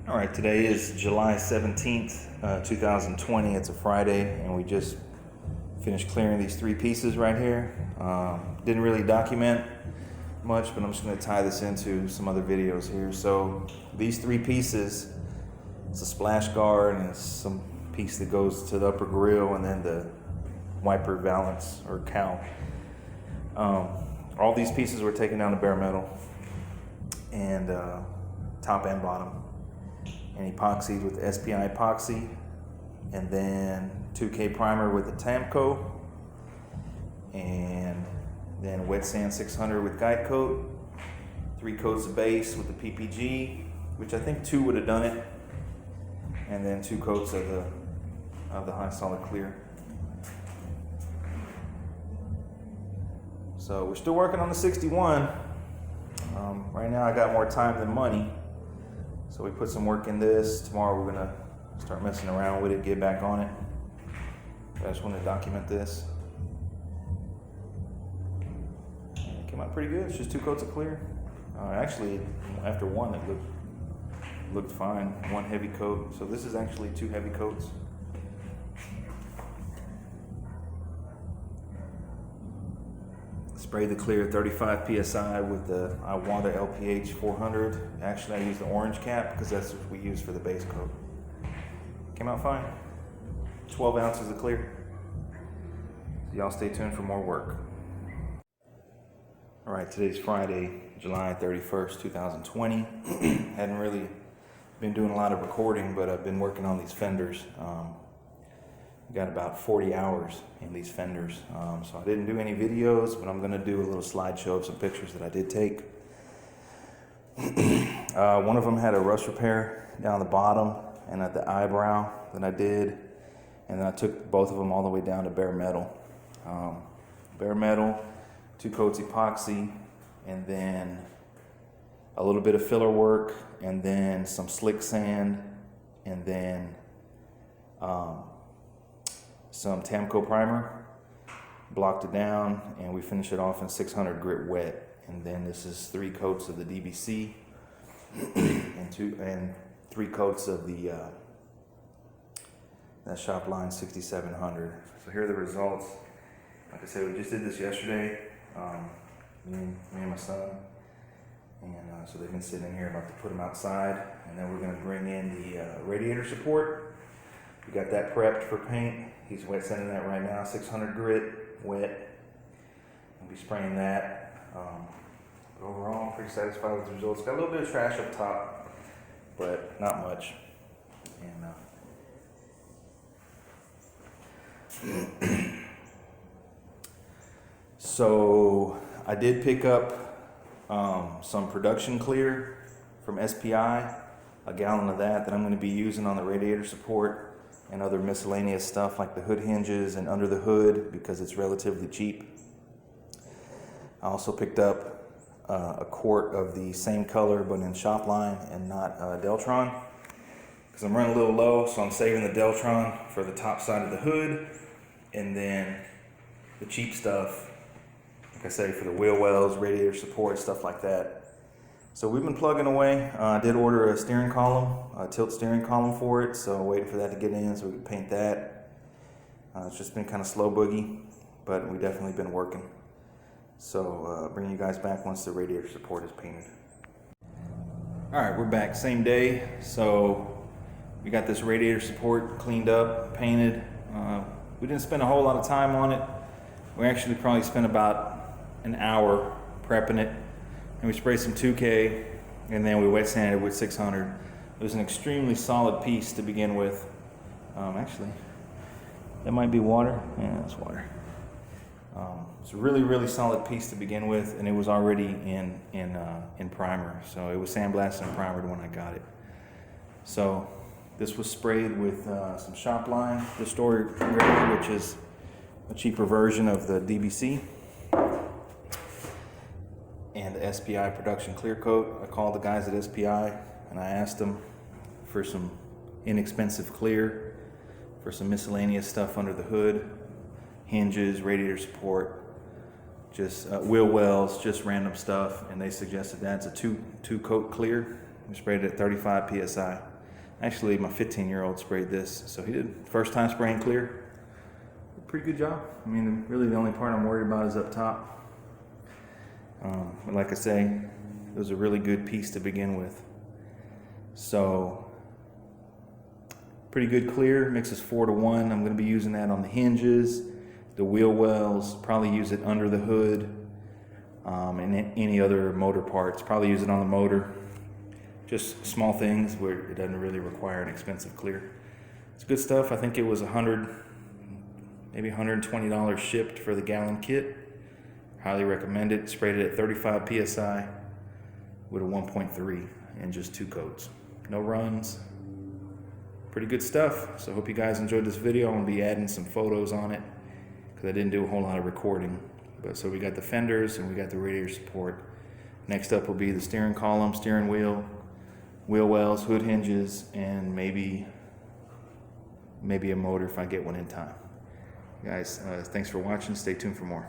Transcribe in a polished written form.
All right, today is July 17th, 2020. It's a Friday, and we just finished clearing these three pieces right here. Didn't really document much, but I'm just going to tie this into some other videos here. So these three pieces, it's a splash guard, and it's some piece that goes to the upper grill, and then the wiper valance or cowl. All these pieces were taken down to bare metal, and top and bottom, and epoxied with SPI epoxy, and then 2K primer with the Tamco, and then wet sand 600 with guide coat, 3 coats of base with the PPG, which I think 2 would have done it, and then 2 coats of the high solid clear. So we're still working on the 61. Right now I got more time than money, so we put some work in this. Tomorrow we're gonna start messing around with it, get back on it. But I just want to document this. And it came out pretty good. It's just 2 coats of clear. Actually, after one, it looked fine. 1 heavy coat. So this is actually 2 heavy coats. Spray the clear 35 psi with the IMPALA LPH 400. Actually, I used the orange cap because that's what we use for the base coat. Came out fine. 12 ounces of clear. So y'all stay tuned for more work. All right, today's Friday, July 31st, 2020. Hadn't really been doing a lot of recording, but I've been working on these fenders. Got about 40 hours in these fenders. So I didn't do any videos, but I'm gonna do a little slideshow of some pictures that I did take. One of them had a rust repair down the bottom and at the eyebrow that I did. And then I took both of them all the way down to bare metal. Bare metal, 2 coats epoxy, and then a little bit of filler work, and then some slick sand, and then some Tamco primer, blocked it down, and we finished it off in 600 grit wet. And then this is 3 coats of the DBC and 3 coats of the that shop line 6700. So here are the results. Like I said, we just did this yesterday, me and my son, and so they've been sitting in here, about to put them outside, and then we're going to bring in the radiator support. We got that prepped for paint. He's wet sanding that right now, 600 grit, wet. I'll be spraying that. But overall, I'm pretty satisfied with the results. Got a little bit of trash up top, but not much. And so I did pick up some production clear from SPI, a gallon of that I'm going to be using on the radiator support and other miscellaneous stuff like the hood hinges and under the hood, because it's relatively cheap. I also picked up a quart of the same color but in shop line and not Deltron, because I'm running a little low, so I'm saving the Deltron for the top side of the hood, and then the cheap stuff, like I say, for the wheel wells, radiator support, stuff like that. So we've been plugging away. I did order a steering column, a tilt steering column for it, so waiting for that to get in so we can paint that. It's just been kind of slow boogie, but we definitely been working. So bring you guys back once the radiator support is painted. All right, we're back, same day. So we got this radiator support cleaned up, painted. We didn't spend a whole lot of time on it. We actually probably spent about an hour prepping it. And we sprayed some 2K, and then we wet sanded with 600. It was an extremely solid piece to begin with. Actually, that might be water. Yeah, that's water. It's a really, really solid piece to begin with, and it was already in primer. So it was sandblasted and primered when I got it. So this was sprayed with some shop line Destroyer, which is a cheaper version of the DBC. And the SPI production clear coat. I called the guys at SPI and I asked them for some inexpensive clear for some miscellaneous stuff under the hood, hinges, radiator support, just wheel wells, just random stuff, and they suggested that's a two coat clear. We sprayed it at 35 psi. Actually, my 15-year-old sprayed this, so he did first time spraying clear. Pretty good job. I mean, really the only part I'm worried about is up top. But like I say, it was a really good piece to begin with. So, pretty good clear, mixes 4-to-1. I'm going to be using that on the hinges, the wheel wells, probably use it under the hood, and any other motor parts. Probably use it on the motor. Just small things where it doesn't really require an expensive clear. It's good stuff. I think it was maybe $120 shipped for the gallon kit. Highly recommend it. Sprayed it at 35 PSI with a 1.3 and just 2 coats. No runs. Pretty good stuff. So I hope you guys enjoyed this video. I'm going to be adding some photos on it because I didn't do a whole lot of recording. But so we got the fenders and we got the radiator support. Next up will be the steering column, steering wheel, wheel wells, hood hinges, and maybe a motor if I get one in time. Guys, thanks for watching. Stay tuned for more.